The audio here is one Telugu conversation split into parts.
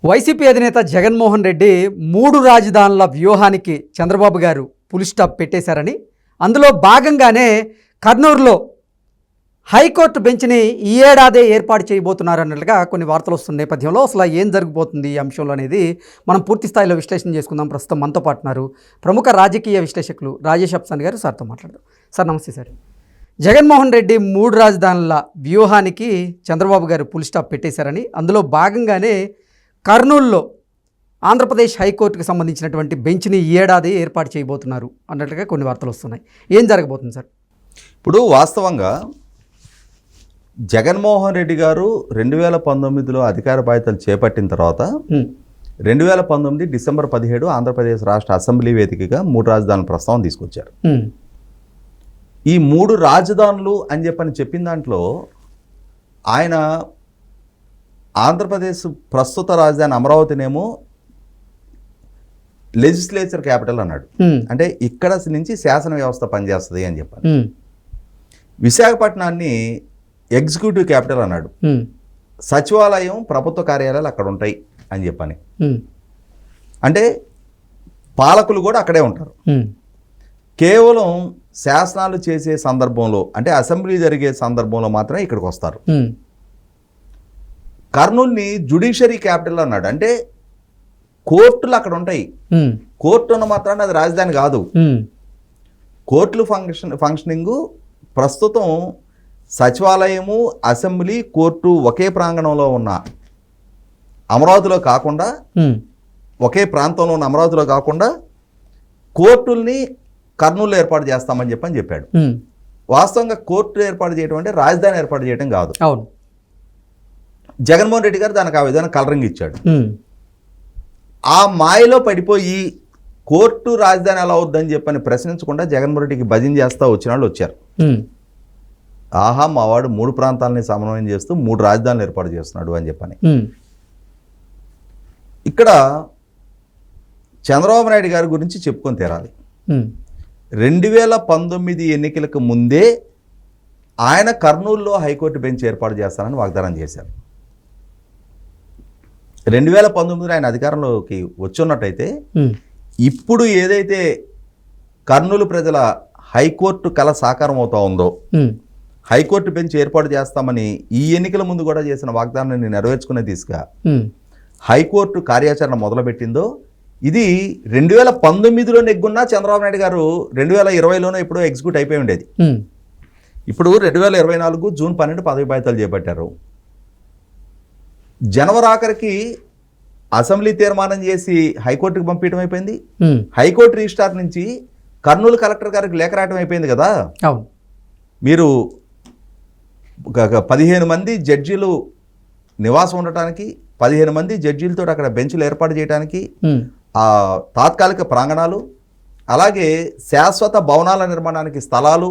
వైసీపీ అధినేత జగన్మోహన్ రెడ్డి 3 రాజధానుల వ్యూహానికి చంద్రబాబు గారు ఫుల్ స్టాప్ పెట్టేశారని, అందులో భాగంగానే కర్నూలులో హైకోర్టు బెంచ్ని ఈ ఏడాదే ఏర్పాటు చేయబోతున్నారన్నట్లుగా కొన్ని వార్తలు వస్తున్న నేపథ్యంలో అసలు ఏం జరగబోతుంది ఈ అంశంలో అనేది మనం పూర్తి స్థాయిలో విశ్లేషణ చేసుకుందాం. ప్రస్తుతం మనతో పాటున్నారు ప్రముఖ రాజకీయ విశ్లేషకులు రాజేష్ అప్సాన్ గారు. సార్తో మాట్లాడదాం. సార్ నమస్తే సార్. జగన్మోహన్ రెడ్డి 3 రాజధానుల వ్యూహానికి చంద్రబాబు గారు ఫుల్ స్టాప్ పెట్టేశారని, అందులో భాగంగానే కర్నూలులో ఆంధ్రప్రదేశ్ హైకోర్టుకు సంబంధించినటువంటి బెంచ్ని ఈ ఏడాది ఏర్పాటు చేయబోతున్నారు అన్నట్లుగా కొన్ని వార్తలు వస్తున్నాయి. ఏం జరగబోతుంది సార్? ఇప్పుడు వాస్తవంగా జగన్మోహన్ రెడ్డి గారు 2019లో అధికార బాధ్యతలు చేపట్టిన తర్వాత 2019 డిసెంబర్ 17 ఆంధ్రప్రదేశ్ రాష్ట్ర అసెంబ్లీ వేదికగా 3 రాజధానుల ప్రస్తావన తీసుకొచ్చారు. ఈ 3 రాజధానులు అని చెప్పిన దాంట్లో ఆయన ఆంధ్రప్రదేశ్ ప్రస్తుత రాజధాని అమరావతినేమో లెజిస్లేచర్ క్యాపిటల్ అన్నాడు. అంటే ఇక్కడ నుంచి శాసన వ్యవస్థ పనిచేస్తుంది అని చెప్పారు. విశాఖపట్నాన్ని ఎగ్జిక్యూటివ్ క్యాపిటల్ అన్నాడు. సచివాలయం ప్రభుత్వ కార్యాలయాలు అక్కడ ఉంటాయి అని చెప్పని, అంటే పాలకులు కూడా అక్కడే ఉంటారు. కేవలం శాసనాలు చేసే సందర్భంలో, అంటే అసెంబ్లీ జరిగే సందర్భంలో మాత్రమే ఇక్కడికి వస్తారు. కర్నూలుని జ్యుడిషియరీ క్యాపిటల్ అన్నాడు. అంటే కోర్టులు అక్కడ ఉంటాయి. కోర్టు ఉన్న మాత్రాన్ని అది రాజధాని కాదు. కోర్టులు ఫంక్షనింగ్ ప్రస్తుతం సచివాలయము, అసెంబ్లీ, కోర్టు ఒకే ప్రాంగణంలో ఉన్న అమరావతిలో కాకుండా, ఒకే ప్రాంతంలో ఉన్న అమరావతిలో కాకుండా కోర్టుల్ని కర్నూలులో ఏర్పాటు చేస్తామని చెప్పాడు. వాస్తవంగా కోర్టు ఏర్పాటు చేయడం అంటే రాజధాని ఏర్పాటు చేయడం కాదు. అవును. జగన్మోహన్ రెడ్డి గారు దానికి ఆ విధానం కలరింగ్ ఇచ్చాడు. ఆ మాయలో పడిపోయి కోర్టు రాజధాని ఎలా అవుద్దని చెప్పని ప్రశ్నించకుండా జగన్మోహన్ రెడ్డికి భజన చేస్తా వచ్చిన వాళ్ళు వచ్చారు. ఆహా, మావాడు 3 ప్రాంతాలని సమన్వయం చేస్తూ 3 రాజధానులు ఏర్పాటు చేస్తున్నాడు అని చెప్పని. ఇక్కడ చంద్రబాబు నాయుడు గారి గురించి చెప్పుకొని తీరాలి. 2019 ఎన్నికలకు ముందే ఆయన కర్నూలులో హైకోర్టు బెంచ్ ఏర్పాటు చేస్తానని వాగ్దానం చేశారు. 2019 ఆయన అధికారంలోకి వచ్చున్నట్టయితే ఇప్పుడు ఏదైతే కర్నూలు ప్రజల హైకోర్టు కళ సాకారం అవుతా ఉందో, హైకోర్టు బెంచ్ ఏర్పాటు చేస్తామని ఈ ఎన్నికల ముందు కూడా చేసిన వాగ్దానాన్ని నెరవేర్చుకునే దిశగా హైకోర్టు కార్యాచరణ మొదలుపెట్టిందో, ఇది 2019లో నెగ్గున్నా చంద్రబాబు నాయుడు గారు 2020లోనే ఎప్పుడో ఎగ్జిక్యూట్ అయిపోయి ఉండేది. ఇప్పుడు 2024 జూన్ 12 పదవి బాధ్యతలు చేపట్టారు. జనవరి ఆఖరికి అసెంబ్లీ తీర్మానం చేసి హైకోర్టుకు పంపించడం అయిపోయింది. హైకోర్టు రిజిస్ట్రార్ నుంచి కర్నూలు కలెక్టర్ గారికి లేఖ రాయడం అయిపోయింది కదా. మీరు 15 మంది జడ్జీలు నివాసం ఉండటానికి, 15 మంది జడ్జీలతో అక్కడ బెంచ్లు ఏర్పాటు చేయడానికి ఆ తాత్కాలిక ప్రాంగణాలు, అలాగే శాశ్వత భవనాల నిర్మాణానికి స్థలాలు,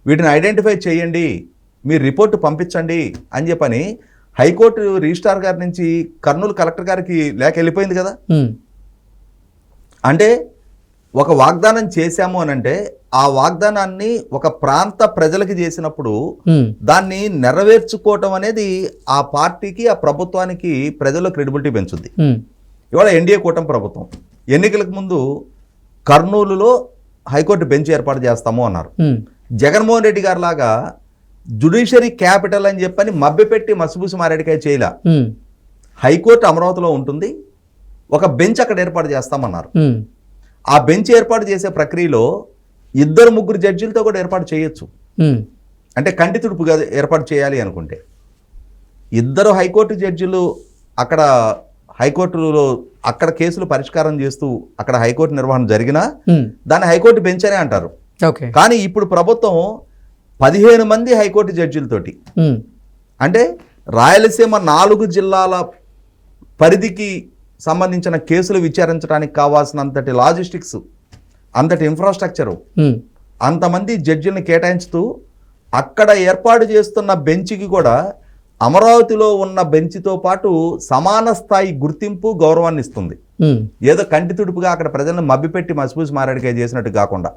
వీటిని ఐడెంటిఫై చేయండి, మీరు రిపోర్టు పంపించండి అని చెప్పని హైకోర్టు రిజిస్ట్రార్ గారి నుంచి కర్నూలు కలెక్టర్ గారికి లేఖ వెళ్ళిపోయింది కదా. అంటే ఒక వాగ్దానం చేశాము అని అంటే ఆ వాగ్దానాన్ని ఒక ప్రాంత ప్రజలకి చేసినప్పుడు దాన్ని నెరవేర్చుకోవటం అనేది ఆ పార్టీకి, ఆ ప్రభుత్వానికి ప్రజల్లో క్రెడిబిలిటీ పెంచుద్ది. ఇవాళ ఎన్డీఏ కూటమి ప్రభుత్వం ఎన్నికలకు ముందు కర్నూలులో హైకోర్టు బెంచ్ ఏర్పాటు చేస్తాము అన్నారు. జగన్మోహన్ రెడ్డి గారి లాగా జ్యుడిషియరీ క్యాపిటల్ అని చెప్పని మభ్యపెట్టి మసిబూసి మారేడికాయ చేయలా. హైకోర్టు అమరావతిలో ఉంటుంది, ఒక బెంచ్ అక్కడ ఏర్పాటు చేస్తామన్నారు. ఆ బెంచ్ ఏర్పాటు చేసే ప్రక్రియలో 2-3 జడ్జీలతో కూడా ఏర్పాటు చేయొచ్చు. అంటే కంటి తుడుపుగా ఏర్పాటు చేయాలి అనుకుంటే 2 హైకోర్టు జడ్జీలు అక్కడ హైకోర్టులో అక్కడ కేసులు పరిష్కారం చేస్తూ అక్కడ హైకోర్టు నిర్వహణ జరిగినా దాన్ని హైకోర్టు బెంచ్ అనే అంటారు. కానీ ఇప్పుడు ప్రభుత్వం 15 మంది హైకోర్టు జడ్జీలతోటి, అంటే రాయలసీమ 4 జిల్లాల పరిధికి సంబంధించిన కేసులు విచారించడానికి కావాల్సినంతటి లాజిస్టిక్స్, అంతటి ఇన్ఫ్రాస్ట్రక్చరు, అంతమంది జడ్జీలను కేటాయించుతూ అక్కడ ఏర్పాటు చేస్తున్న బెంచ్కి కూడా అమరావతిలో ఉన్న బెంచ్తో పాటు సమాన స్థాయి గుర్తింపు, గౌరవాన్ని ఇస్తుంది. ఏదో కంటి తుడుపుగా అక్కడ ప్రజలను మభ్యపెట్టి మసిపూసి మారేడికాయ చేసినట్టు కాకుండా.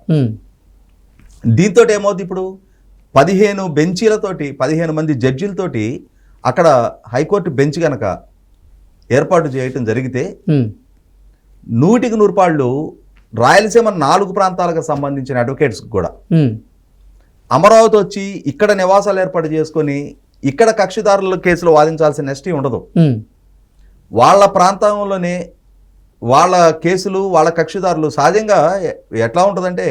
దీంతో ఏమవుతుంది, ఇప్పుడు 15 బెంచీలతోటి 15 మంది జడ్జీలతోటి అక్కడ హైకోర్టు బెంచ్ కనుక ఏర్పాటు చేయటం జరిగితే ఉమ్, 100% రాయలసీమ 4 ప్రాంతాలకు సంబంధించిన అడ్వకేట్స్కి కూడా ఉమ్, అమరావతి వచ్చి ఇక్కడ నివాసాలు ఏర్పాటు చేసుకొని ఇక్కడ కక్షిదారుల కేసులు వాదించాల్సిన నెస్టీ ఉండదు. ఉమ్, వాళ్ళ ప్రాంతంలోనే వాళ్ళ కేసులు వాళ్ళ కక్షిదారులు సహజంగా ఎట్లా ఉంటుందంటే,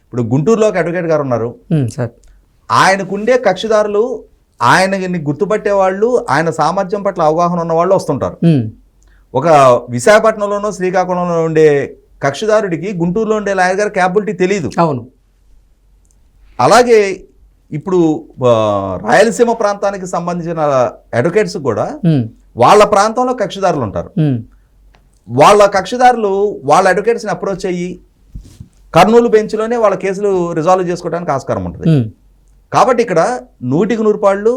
ఇప్పుడు గుంటూరులో ఒక అడ్వకేట్ గారు ఉన్నారు. సార్ ఆయనకుండే కక్షిదారులు ఆయనని గుర్తుపట్టే వాళ్ళు, ఆయన సామర్థ్యం పట్ల అవగాహన ఉన్న వాళ్ళు వస్తుంటారు. ఉమ్, ఒక విశాఖపట్నంలోనో శ్రీకాకుళంలో ఉండే కక్షిదారుడికి గుంటూరులో ఉండే లాయర్ గారి క్యాపబిలిటీ తెలియదు. అవును. అలాగే ఇప్పుడు రాయలసీమ ప్రాంతానికి సంబంధించిన అడ్వకేట్స్ కూడా ఉమ్, వాళ్ళ ప్రాంతంలో కక్షిదారులు ఉంటారు. ఉమ్, వాళ్ళ కక్షిదారులు వాళ్ళ అడ్వకేట్స్ని అప్రోచ్ అయ్యి కర్నూలు బెంచ్లోనే వాళ్ళ కేసులు రిజాల్వ్ చేసుకోవడానికి ఆస్కారం ఉంటుంది. ఉమ్, కాబట్టి ఇక్కడ 100%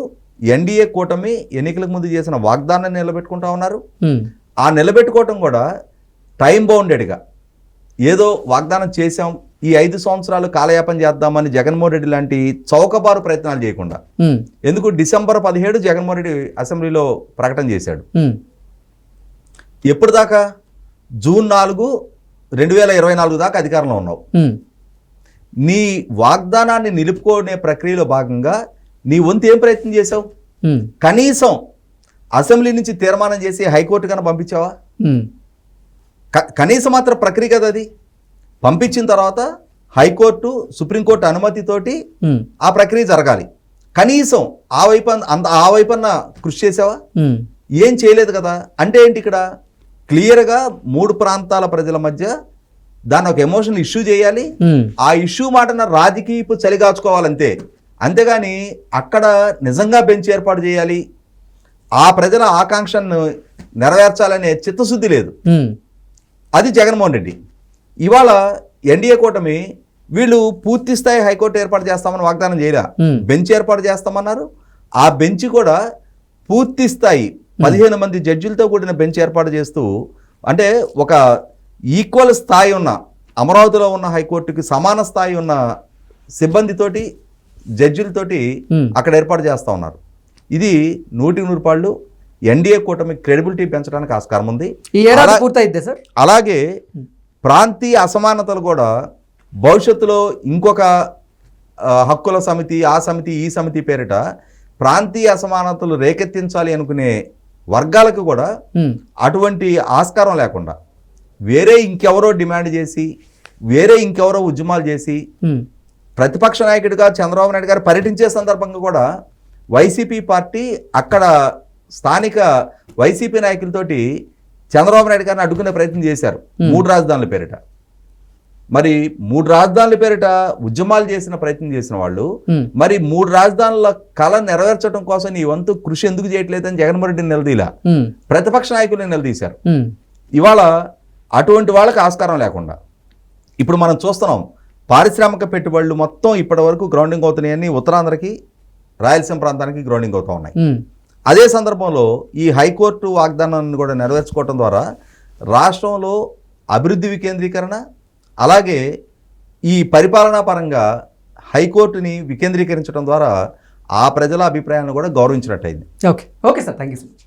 ఎన్డీఏ కూటమి ఎన్నికలకు ముందు చేసిన వాగ్దానాన్ని నిలబెట్టుకుంటా ఉన్నారు. ఉమ్, ఆ నిలబెట్టుకోవటం కూడా టైం బౌండెడ్గా ఏదో వాగ్దానం చేశాం, ఈ 5 సంవత్సరాలు కాలయాపన చేద్దామని జగన్మోహన్ రెడ్డి లాంటి చౌకబారు ప్రయత్నాలు చేయకుండా. ఉమ్, ఎందుకు డిసెంబర్ 17 జగన్మోహన్ రెడ్డి అసెంబ్లీలో ప్రకటన చేశాడు. ఉమ్, ఎప్పుడు దాకా? జూన్ 4, 2024 దాకా అధికారంలో ఉన్నావు. ఉమ్, నీ వాగ్దానాన్ని నిలుపుకునే ప్రక్రియలో భాగంగా నీ వంతు ఏం ప్రయత్నం చేశావు? ఉమ్, కనీసం అసెంబ్లీ నుంచి తీర్మానం చేసి హైకోర్టు కన్నా పంపించావా? ఉమ్, కనీసం మాత్ర ప్రక్రియ కదా అది. పంపించిన తర్వాత హైకోర్టు సుప్రీంకోర్టు అనుమతితోటి ఉమ్, ఆ ప్రక్రియ జరగాలి. కనీసం ఆ వైపన్న కృషి చేసావా? ఉమ్, ఏం చేయలేదు కదా. అంటే ఏంటి? ఇక్కడ క్లియర్గా 3 ప్రాంతాల ప్రజల మధ్య దాన్ని ఒక ఎమోషనల్ ఇష్యూ చేయాలి. ఉమ్, ఆ ఇష్యూ మాటన రాజకీయపు చలిగాచుకోవాలంతే. అంతేగాని అక్కడ నిజంగా బెంచ్ ఏర్పాటు చేయాలి, ఆ ప్రజల ఆకాంక్షను నెరవేర్చాలనే చిత్తశుద్ధి లేదు. ఉమ్, అది జగన్మోహన్ రెడ్డి. ఇవాళ ఎన్డీఏ కూటమి వీళ్ళు పూర్తి స్థాయి హైకోర్టు ఏర్పాటు చేస్తామని వాగ్దానం చేయరా, బెంచ్ ఏర్పాటు చేస్తామన్నారు. ఆ బెంచ్ కూడా పూర్తి స్థాయి 15 మంది జడ్జిలతో కూడిన బెంచ్ ఏర్పాటు చేస్తూ, అంటే ఒక ఈక్వల్ స్థాయి ఉన్న అమరావతిలో ఉన్న హైకోర్టుకి సమాన స్థాయి ఉన్న సిబ్బందితోటి జడ్జిలతోటి అక్కడ ఏర్పాటు చేస్తూ ఉన్నారు. ఇది 100% ఎన్డీఏ కూటమి క్రెడిబిలిటీ పెంచడానికి ఆస్కారం ఉంది. ఈ ఏడాది పూర్తయిద్దే సార్. అలాగే ప్రాంతీయ అసమానతలు కూడా భవిష్యత్తులో ఇంకొక హక్కుల సమితి, ఆ సమితి, ఈ సమితి పేరిట ప్రాంతీయ అసమానతలు రేకెత్తించాలి అనుకునే వర్గాలకు కూడా అటువంటి ఆస్కారం లేకుండా వేరే ఇంకెవరో డిమాండ్ చేసి, వేరే ఇంకెవరో ఉద్యమాలు చేసి, ప్రతిపక్ష నాయకుడిగా చంద్రబాబు నాయుడు గారు పర్యటించే సందర్భంగా కూడా వైసీపీ పార్టీ అక్కడ స్థానిక వైసీపీ నాయకులతోటి చంద్రబాబు నాయుడు గారిని అడ్డుకునే ప్రయత్నం చేశారు 3 రాజధానుల పేరిట. మరి 3 రాజధానుల పేరిట ఉద్యమాలు చేసిన ప్రయత్నం చేసిన వాళ్ళు మరి 3 రాజధానుల కళ నెరవేర్చడం కోసం నీ వంతు కృషి ఎందుకు చేయట్లేదని జగన్మోహన్ రెడ్డిని నిలదీలా, ప్రతిపక్ష నాయకులను నిలదీశారు. ఇవాళ అటువంటి వాళ్ళకి ఆస్కారం లేకుండా ఇప్పుడు మనం చూస్తున్నాం, పారిశ్రామిక పెట్టుబడులు మొత్తం ఇప్పటి వరకు గ్రౌండింగ్ అవుతున్నాయని ఉత్తరాంధ్రకి, రాయలసీమ ప్రాంతానికి గ్రౌండింగ్ అవుతూ ఉన్నాయి. అదే సందర్భంలో ఈ హైకోర్టు వాగ్దానాన్ని కూడా నెరవేర్చుకోవడం ద్వారా రాష్ట్రంలో అభివృద్ధి వికేంద్రీకరణ, అలాగే ఈ పరిపాలనా పరంగా హైకోర్టుని వికేంద్రీకరించడం ద్వారా ఆ ప్రజల అభిప్రాయాలను కూడా గౌరవించినట్టయింది. Okay sir, thank you so much.